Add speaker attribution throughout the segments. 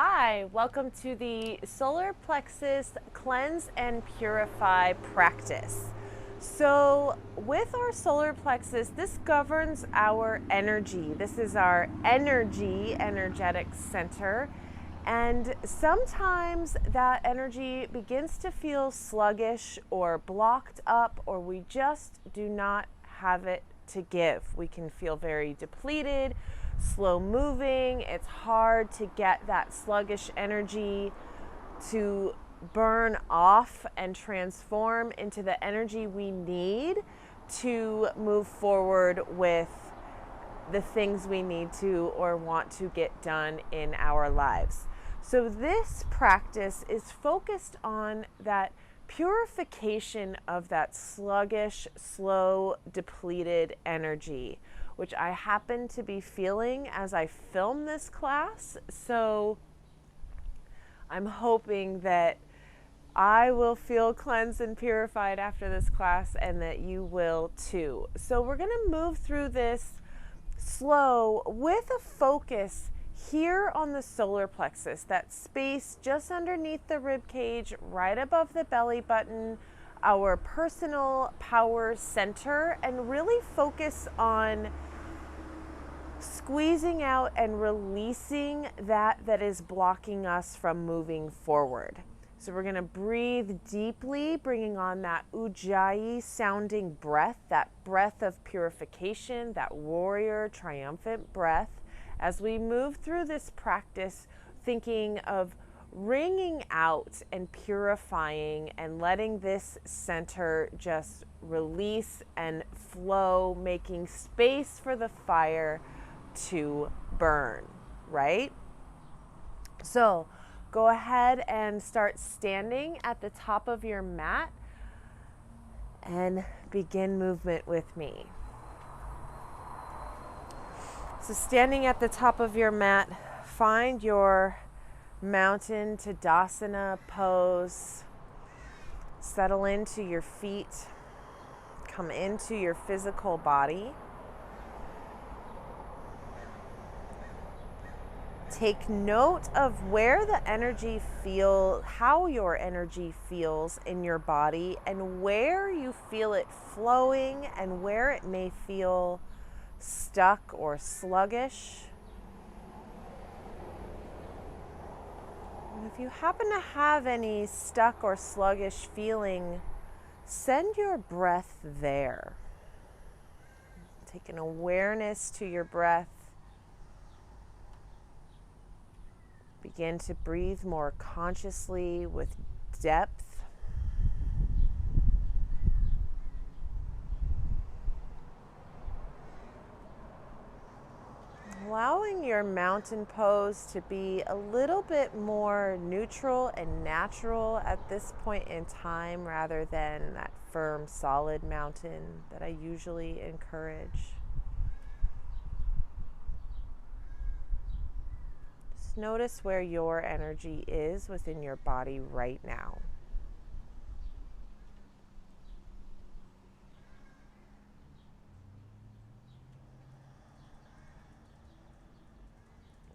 Speaker 1: Hi, welcome to the Solar Plexus Cleanse and Purify practice. So, with our solar plexus, this governs our energy. This is our energetic center. And sometimes that energy begins to feel sluggish or blocked up, or we just do not have it to give. We can feel very depleted, slow moving. It's hard to get that sluggish energy to burn off and transform into the energy we need to move forward with the things we need to or want to get done in our lives. So this practice is focused on that purification of that sluggish, slow, depleted energy, which I happen to be feeling as I film this class. So I'm hoping that I will feel cleansed and purified after this class, and that you will too. So we're going to move through this slow with a focus here on the solar plexus, that space just underneath the rib cage, right above the belly button, our personal power center, and really focus on squeezing out and releasing that is blocking us from moving forward. So we're going to breathe deeply, bringing on that ujjayi sounding breath, that breath of purification, that warrior triumphant breath, as we move through this practice, thinking of wringing out and purifying and letting this center just release and flow, making space for the fire to burn, right? So go ahead and start standing at the top of your mat and begin movement with me. So standing at the top of your mat, find your mountain Tadasana pose. Settle into your feet. Come into your physical body. Take note of where the energy how your energy feels in your body, and where you feel it flowing and where it may feel stuck or sluggish. And if you happen to have any stuck or sluggish feeling, send your breath there. Take an awareness to your breath. Begin to breathe more consciously with depth. Allowing your mountain pose to be a little bit more neutral and natural at this point in time, rather than that firm, solid mountain that I usually encourage. Just notice where your energy is within your body right now.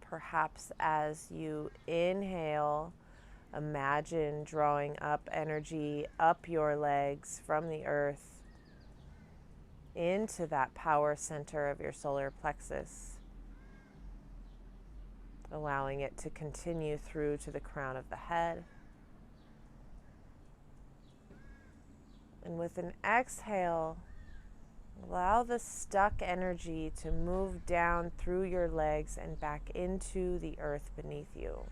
Speaker 1: Perhaps as you inhale, imagine drawing up energy up your legs from the earth into that power center of your solar plexus, allowing it to continue through to the crown of the head. And with an exhale, allow the stuck energy to move down through your legs and back into the earth beneath you.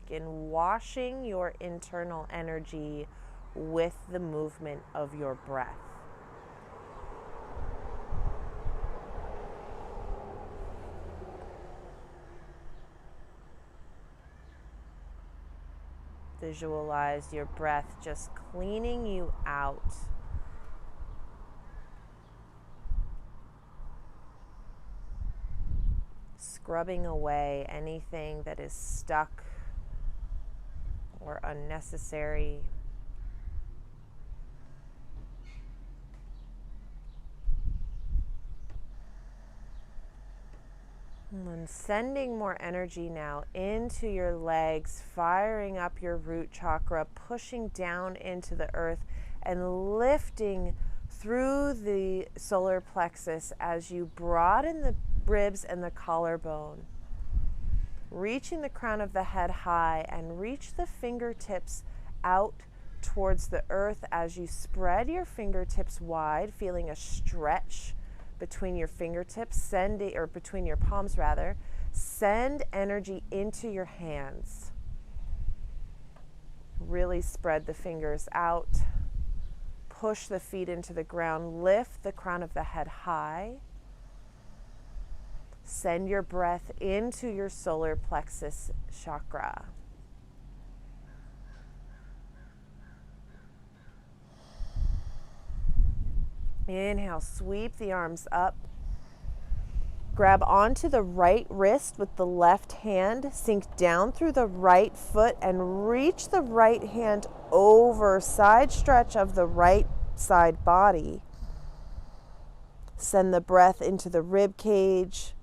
Speaker 1: Begin washing your internal energy with the movement of your breath. Visualize your breath just cleaning you out. Scrubbing away anything that is stuck or unnecessary. And then sending more energy now into your legs, firing up your root chakra, pushing down into the earth and lifting through the solar plexus as you broaden the ribs and the collarbone. Reaching the crown of the head high and reach the fingertips out towards the earth as you spread your fingertips wide, feeling a stretch between your fingertips, or between your palms rather. Send energy into your hands. Really spread the fingers out. Push the feet into the ground. Lift the crown of the head high. Send your breath into your solar plexus chakra. Inhale, sweep the arms up. Grab onto the right wrist with the left hand. Sink down through the right foot and reach the right hand over, side stretch of the right side body. Send the breath into the rib cage,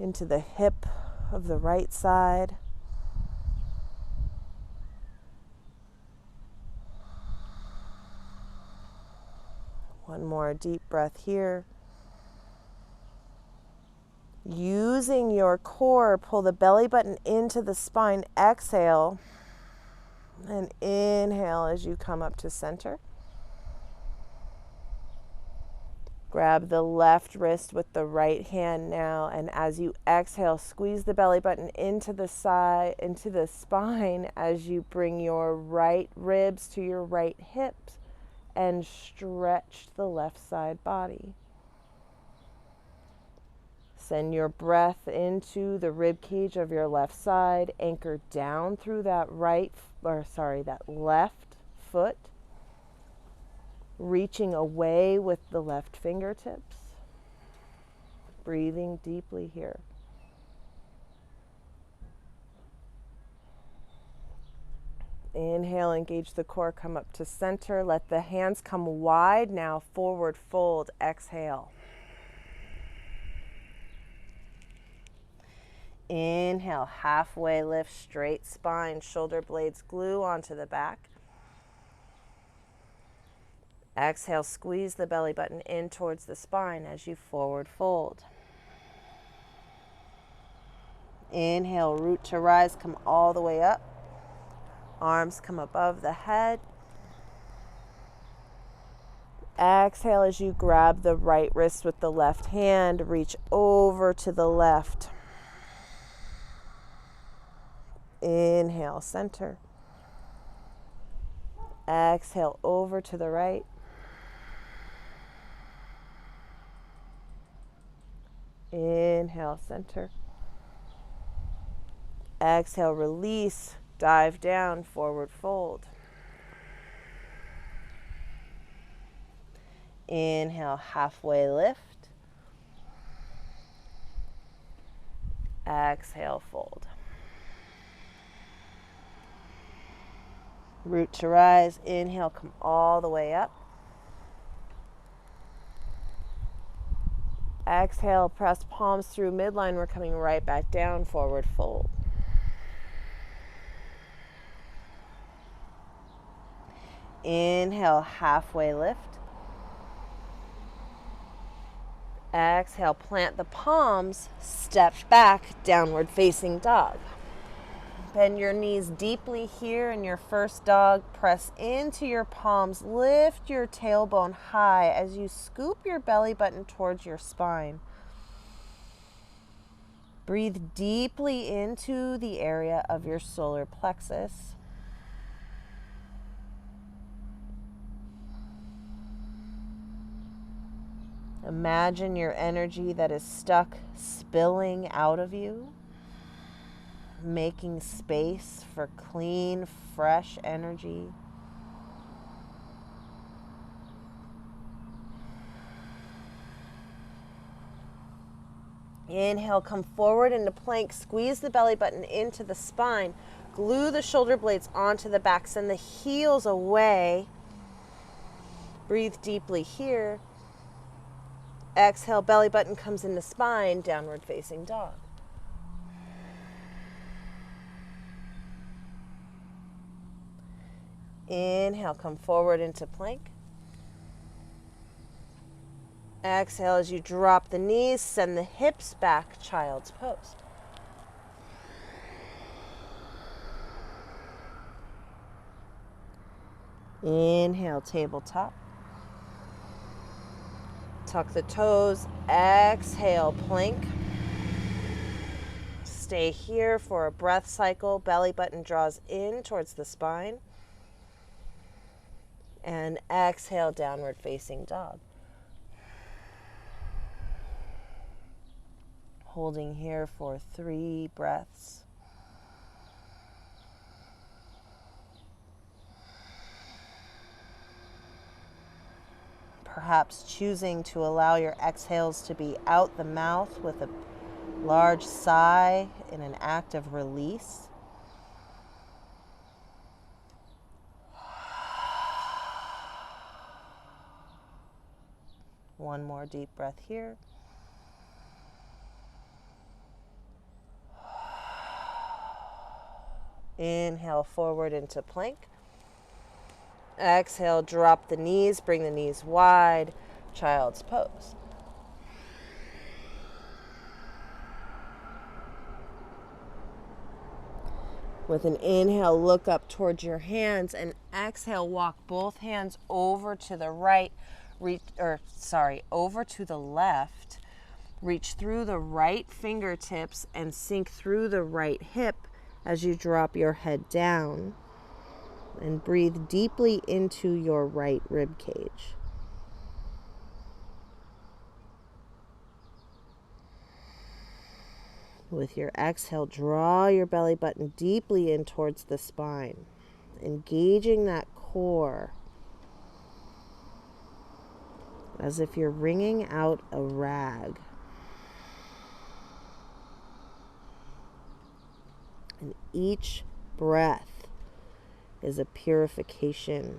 Speaker 1: into the hip of the right side. One more deep breath here. Using your core, pull the belly button into the spine. Exhale and inhale as you come up to center. Grab the left wrist with the right hand now, and as you exhale, squeeze the belly button into the spine as you bring your right ribs to your right hips and stretch the left side body. Send your breath into the rib cage of your left side, anchor down through that left foot, reaching away with the left fingertips. Breathing deeply here. Inhale, engage the core, come up to center. Let the hands come wide now, forward fold. Exhale. Inhale, halfway lift, straight spine, shoulder blades glue onto the back. Exhale, squeeze the belly button in towards the spine as you forward fold. Inhale, root to rise, come all the way up. Arms come above the head. Exhale as you grab the right wrist with the left hand, reach over to the left. Inhale, center. Exhale, over to the right. Inhale, center. Exhale, release, dive down, forward fold. Inhale, halfway lift. Exhale, fold. Root to rise. Inhale, come all the way up. Exhale, press palms through midline. We're coming right back down, forward fold. Inhale, halfway lift. Exhale, plant the palms, step back, downward facing dog. Bend your knees deeply here in your first dog. Press into your palms. Lift your tailbone high as you scoop your belly button towards your spine. Breathe deeply into the area of your solar plexus. Imagine your energy that is stuck spilling out of you, making space for clean, fresh energy. Inhale, come forward into plank, squeeze the belly button into the spine, glue the shoulder blades onto the back, send the heels away. Breathe deeply here. Exhale, belly button comes into spine, downward facing dog. Inhale, come forward into plank. Exhale as you drop the knees, send the hips back, child's pose. Inhale, tabletop. Tuck the toes. Exhale, plank. Stay here for a breath cycle. Belly button draws in towards the spine. And exhale, downward facing dog. Holding here for 3 breaths. Perhaps choosing to allow your exhales to be out the mouth with a large sigh in an act of release. One more deep breath here. Inhale forward into plank. Exhale, drop the knees, bring the knees wide, child's pose. With an inhale, look up towards your hands, and exhale, walk both hands over to the right, over to the left. Reach through the right fingertips and sink through the right hip as you drop your head down. And breathe deeply into your right rib cage. With your exhale, draw your belly button deeply in towards the spine, engaging that core as if you're wringing out a rag. And each breath is a purification.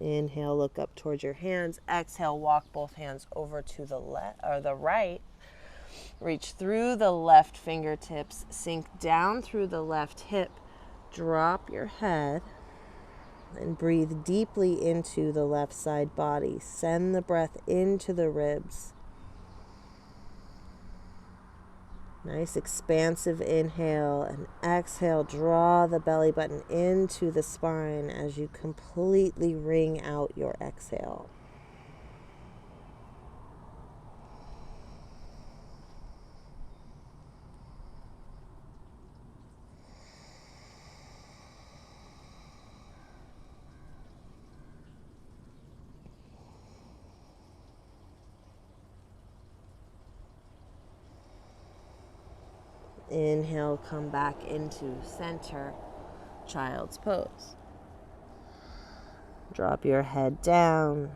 Speaker 1: Inhale, look up towards your hands. Exhale, walk both hands over to the left or the right. Reach through the left fingertips, sink down through the left hip. Drop your head and breathe deeply into the left side body. Send the breath into the ribs. Nice expansive inhale, and exhale, draw the belly button into the spine as you completely wring out your exhale. Inhale, come back into center, child's pose. Drop your head down.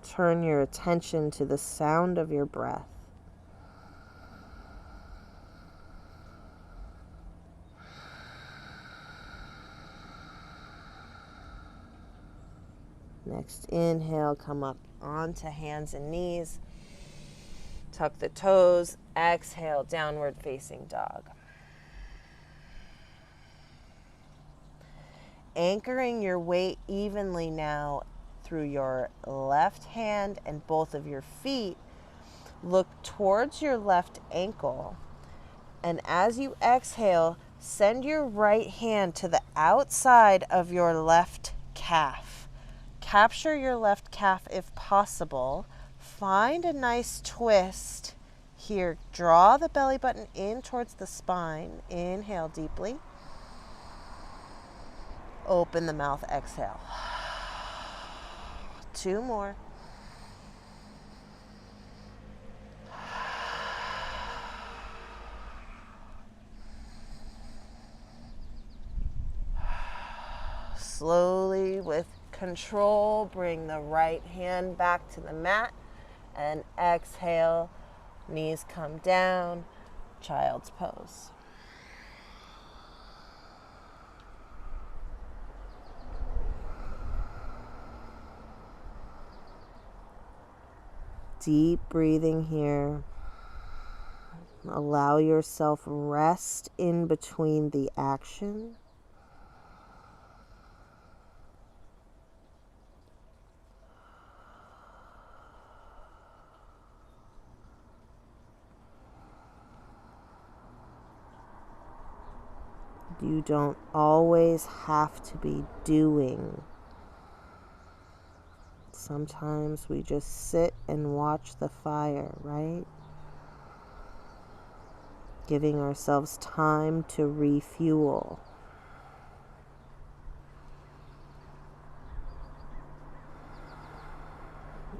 Speaker 1: Turn your attention to the sound of your breath. Next inhale, come up onto hands and knees. Tuck the toes. Exhale, downward facing dog. Anchoring your weight evenly now through your left hand and both of your feet. Look towards your left ankle. And as you exhale, send your right hand to the outside of your left calf. Capture your left calf if possible. Find a nice twist here. Draw the belly button in towards the spine. Inhale deeply. Open the mouth, exhale. 2 more. Slowly, with control, bring the right hand back to the mat and exhale. Knees come down, child's pose. Deep breathing here. Allow yourself rest in between the action. You don't always have to be doing. Sometimes we just sit and watch the fire, right? Giving ourselves time to refuel.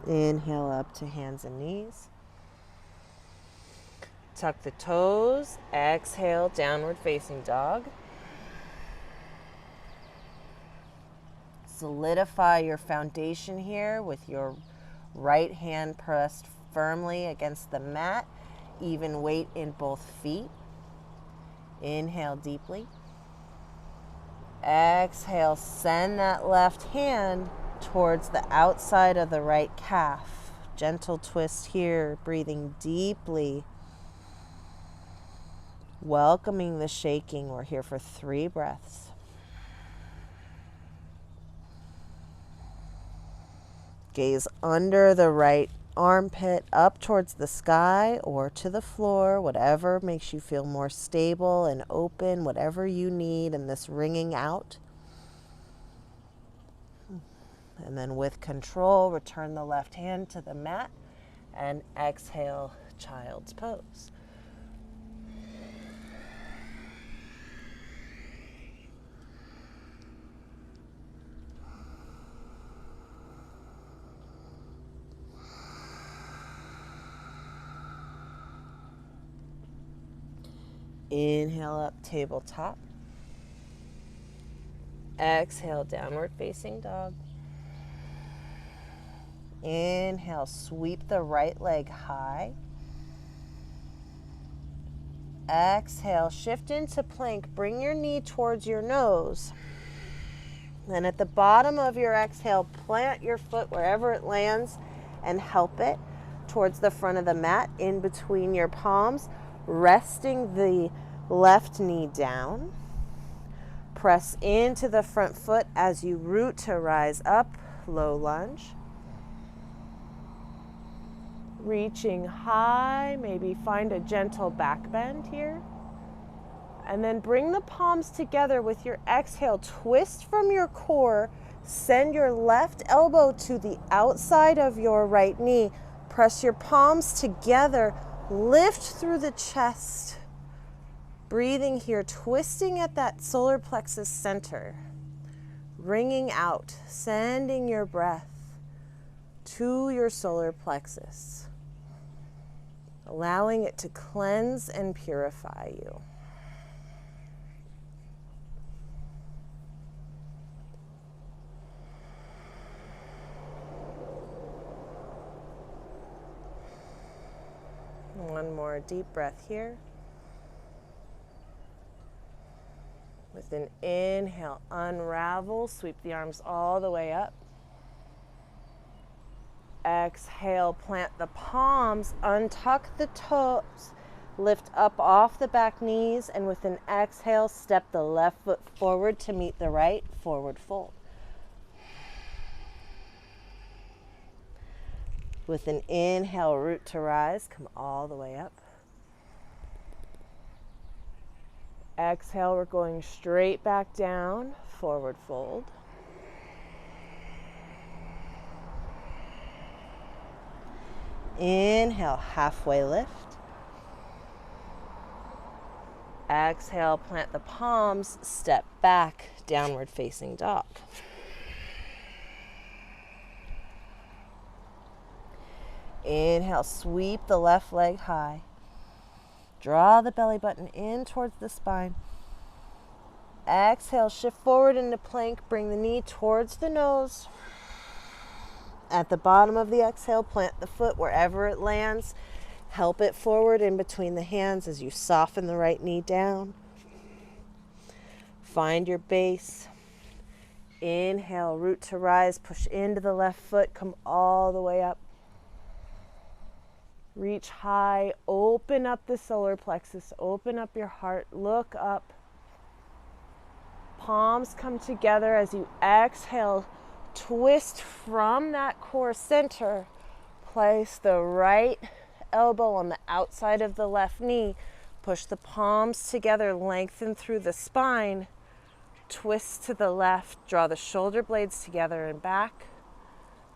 Speaker 1: Inhale up to hands and knees. Tuck the toes. Exhale, downward facing dog. Solidify your foundation here with your right hand pressed firmly against the mat. Even weight in both feet. Inhale deeply. Exhale, send that left hand towards the outside of the right calf. Gentle twist here, breathing deeply. Welcoming the shaking. We're here for 3 breaths. Gaze under the right armpit, up towards the sky or to the floor, whatever makes you feel more stable and open, whatever you need in this wringing out. And then with control, return the left hand to the mat and exhale, child's pose. Inhale up, tabletop. Exhale, downward facing dog. Inhale, sweep the right leg high. Exhale, shift into plank. Bring your knee towards your nose. Then at the bottom of your exhale, plant your foot wherever it lands and help it towards the front of the mat in between your palms. Resting the left knee down. Press into the front foot as you root to rise up, low lunge. Reaching high, maybe find a gentle back bend here. And then bring the palms together with your exhale. Twist from your core. Send your left elbow to the outside of your right knee. Press your palms together. Lift through the chest. Breathing here, twisting at that solar plexus center. Wringing out, sending your breath to your solar plexus. Allowing it to cleanse and purify you. One more deep breath here. With an inhale, unravel, sweep the arms all the way up. Exhale, plant the palms, untuck the toes, lift up off the back knees, and with an exhale, step the left foot forward to meet the right, forward fold. With an inhale, root to rise, come all the way up. Exhale, we're going straight back down, forward fold. Inhale, halfway lift. Exhale, plant the palms, step back, downward facing dog. Inhale, sweep the left leg high. Draw the belly button in towards the spine. Exhale, shift forward into plank. Bring the knee towards the nose. At the bottom of the exhale, plant the foot wherever it lands. Help it forward in between the hands as you soften the right knee down. Find your base. Inhale, root to rise. Push into the left foot. Come all the way up. Reach high, open up the solar plexus, open up your heart, look up. Palms come together as you exhale. Twist from that core center. Place the right elbow on the outside of the left knee. Push the palms together, lengthen through the spine. Twist to the left, draw the shoulder blades together and back.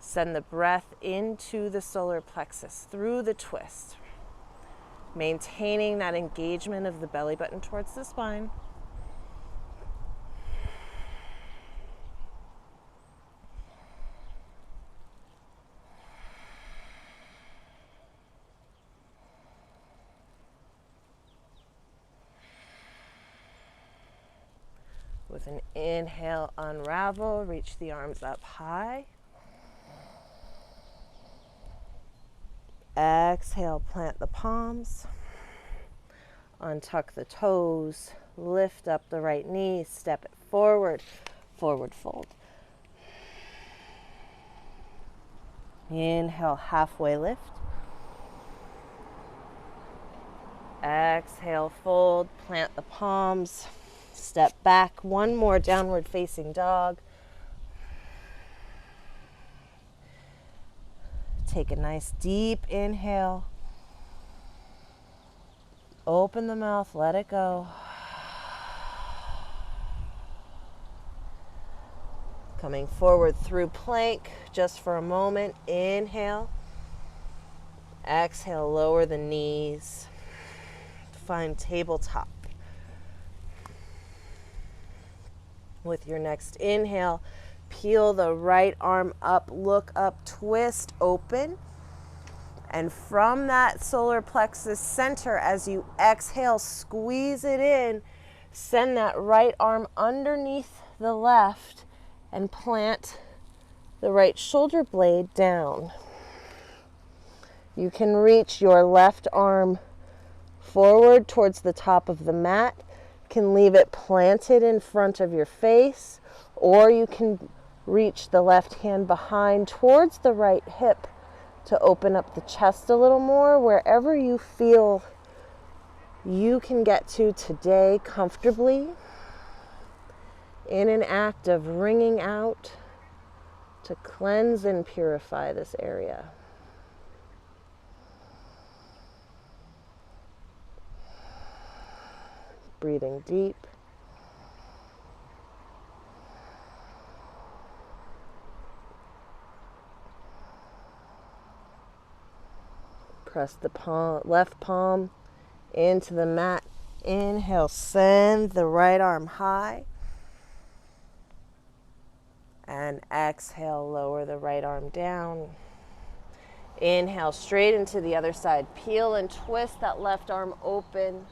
Speaker 1: Send the breath into the solar plexus through the twist. Maintaining that engagement of the belly button towards the spine. With an inhale, unravel, reach the arms up high. Exhale, plant the palms. Untuck the toes, lift up the right knee, step it forward, forward fold. Inhale, halfway lift. Exhale, fold, plant the palms. Step back, one more downward facing dog. Take a nice deep inhale. Open the mouth, let it go. Coming forward through plank just for a moment. Inhale. Exhale, lower the knees. Find tabletop. With your next inhale, peel the right arm up, look up, twist, open. And from that solar plexus center, as you exhale, squeeze it in, send that right arm underneath the left and plant the right shoulder blade down. You can reach your left arm forward towards the top of the mat. Can leave it planted in front of your face, or you can reach the left hand behind towards the right hip to open up the chest a little more, wherever you feel you can get to today comfortably, in an act of wringing out to cleanse and purify this area. Breathing deep. Press the left palm into the mat. Inhale, send the right arm high. And exhale, lower the right arm down. Inhale, straight into the other side. Peel and twist that left arm open.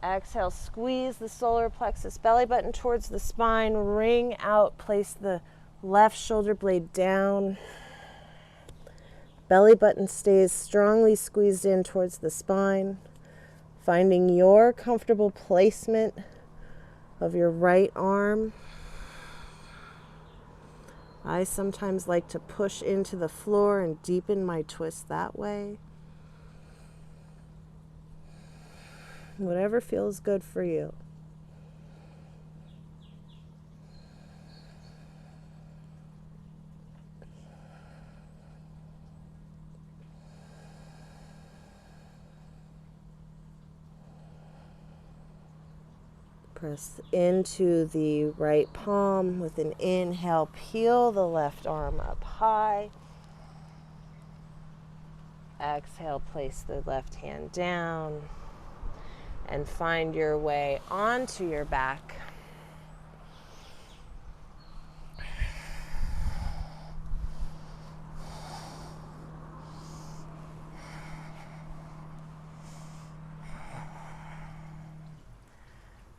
Speaker 1: Exhale, squeeze the solar plexus, belly button towards the spine, wring out, place the left shoulder blade down. Belly button stays strongly squeezed in towards the spine, finding your comfortable placement of your right arm. I sometimes like to push into the floor and deepen my twist that way. Whatever feels good for you. Press into the right palm with an inhale. Peel the left arm up high. Exhale, place the left hand down. And find your way onto your back.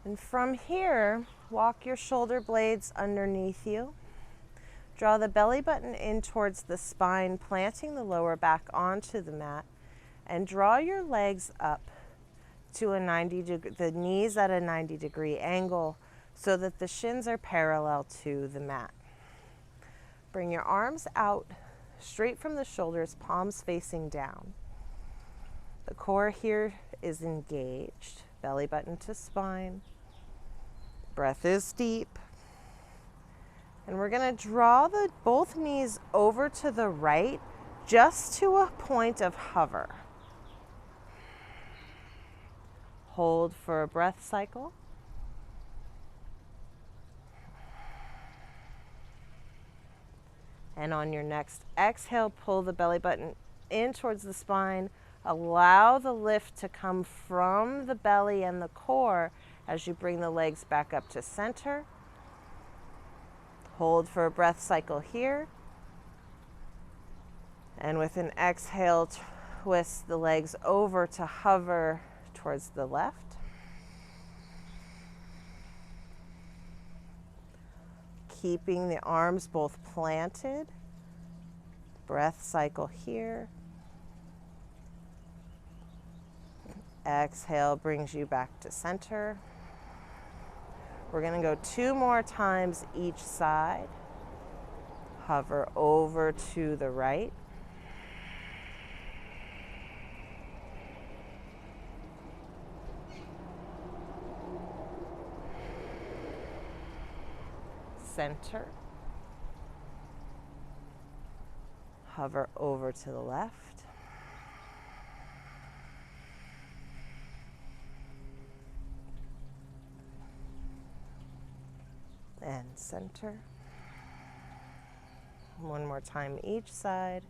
Speaker 1: And from here, walk your shoulder blades underneath you. Draw the belly button in towards the spine, planting the lower back onto the mat. And draw your legs up to a 90 degree, the knees at a 90-degree angle so that the shins are parallel to the mat. Bring your arms out straight from the shoulders, palms facing down. The core here is engaged, belly button to spine. Breath is deep. And we're going to draw both knees over to the right, just to a point of hover. Hold for a breath cycle. And on your next exhale, pull the belly button in towards the spine. Allow the lift to come from the belly and the core as you bring the legs back up to center. Hold for a breath cycle here. And with an exhale, twist the legs over to hover towards the left. Keeping the arms both planted. Breath cycle here. Exhale brings you back to center. We're going to go 2 more times each side. Hover over to the right. Center. Hover over to the left. And center. One more time each side.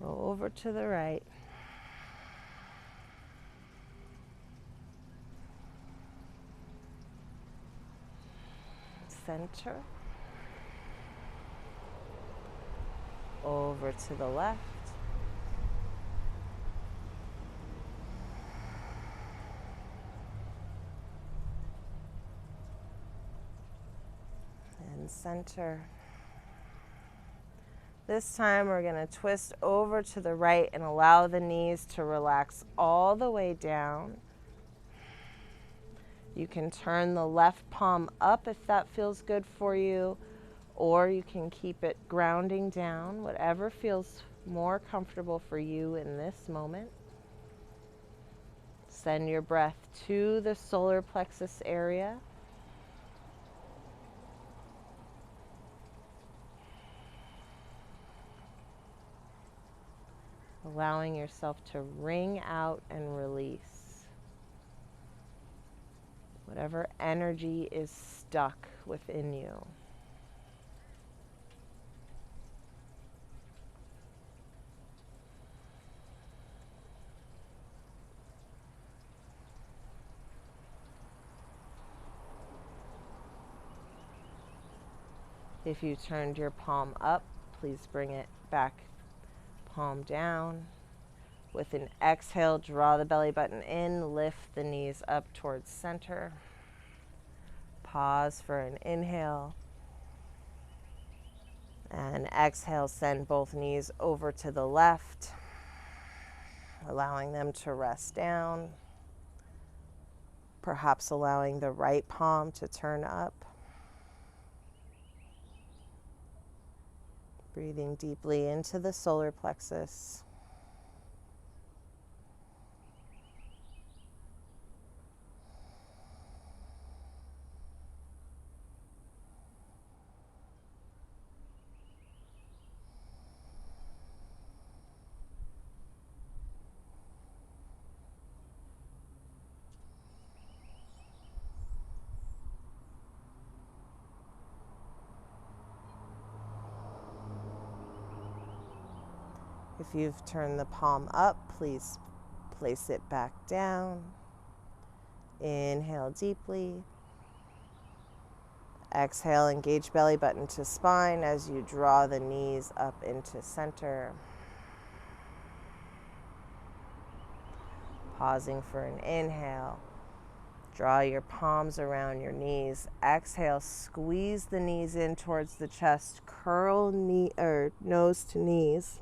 Speaker 1: Go over to the right. Center. Over to the left. And center. This time we're going to twist over to the right and allow the knees to relax all the way down. You can turn the left palm up if that feels good for you, or you can keep it grounding down, whatever feels more comfortable for you in this moment. Send your breath to the solar plexus area. Allowing yourself to wring out and release whatever energy is stuck within you. If you turned your palm up, please bring it back, palm down. With an exhale, draw the belly button in, lift the knees up towards center. Pause for an inhale. And exhale, send both knees over to the left, allowing them to rest down. Perhaps allowing the right palm to turn up. Breathing deeply into the solar plexus. If you've turned the palm up, please place it back down. Inhale deeply. Exhale, engage belly button to spine as you draw the knees up into center. Pausing for an inhale. Draw your palms around your knees. Exhale, squeeze the knees in towards the chest. Curl nose to knees.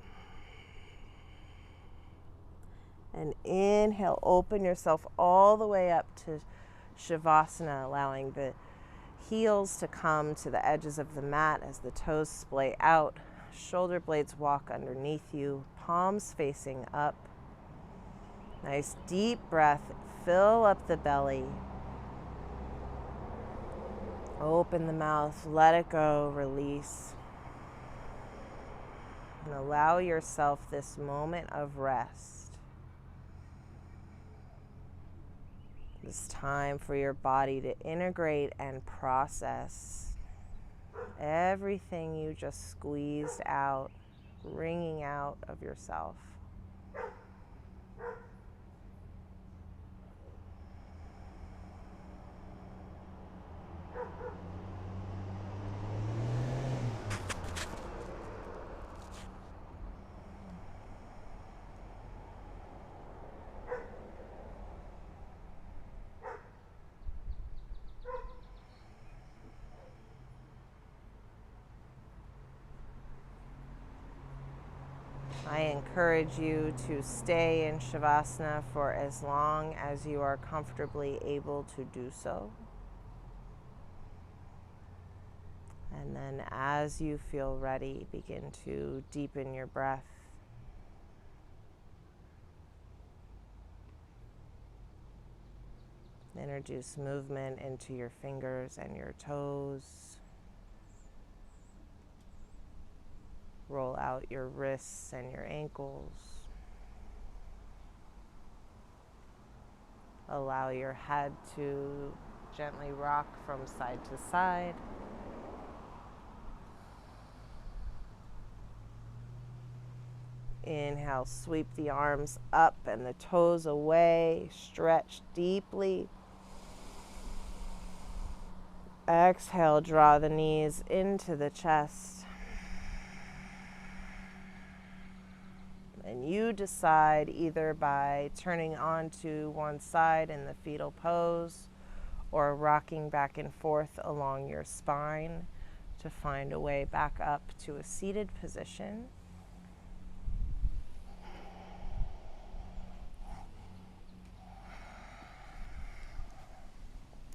Speaker 1: And inhale, open yourself all the way up to Shavasana, allowing the heels to come to the edges of the mat as the toes splay out. Shoulder blades walk underneath you, palms facing up. Nice deep breath. Fill up the belly. Open the mouth. Let it go. Release. And allow yourself this moment of rest. It's time for your body to integrate and process everything you just squeezed out, wringing out of yourself. I encourage you to stay in Shavasana for as long as you are comfortably able to do so. And then as you feel ready, begin to deepen your breath. Introduce movement into your fingers and your toes. Roll out your wrists and your ankles. Allow your head to gently rock from side to side. Inhale, sweep the arms up and the toes away. Stretch deeply. Exhale, draw the knees into the chest. And you decide either by turning onto one side in the fetal pose or rocking back and forth along your spine to find a way back up to a seated position.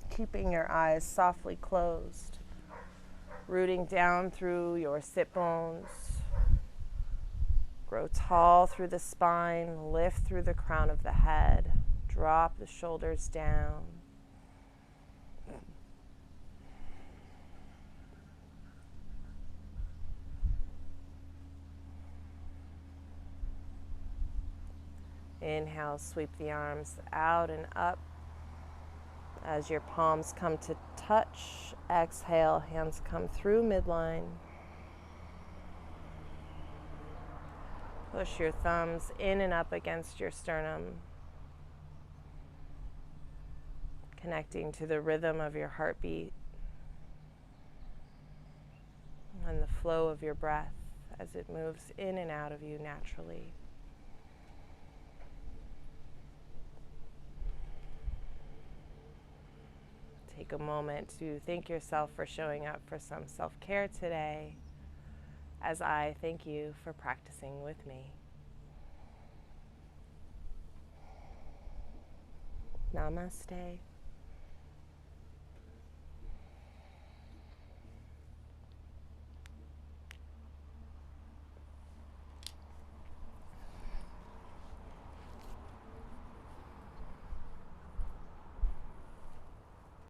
Speaker 1: Keeping your eyes softly closed, rooting down through your sit bones. Grow tall through the spine, lift through the crown of the head, drop the shoulders down. Inhale, sweep the arms out and up. As your palms come to touch, exhale, hands come through midline. Push your thumbs in and up against your sternum, connecting to the rhythm of your heartbeat and the flow of your breath as it moves in and out of you naturally. Take a moment to thank yourself for showing up for some self-care today, as I thank you for practicing with me. Namaste.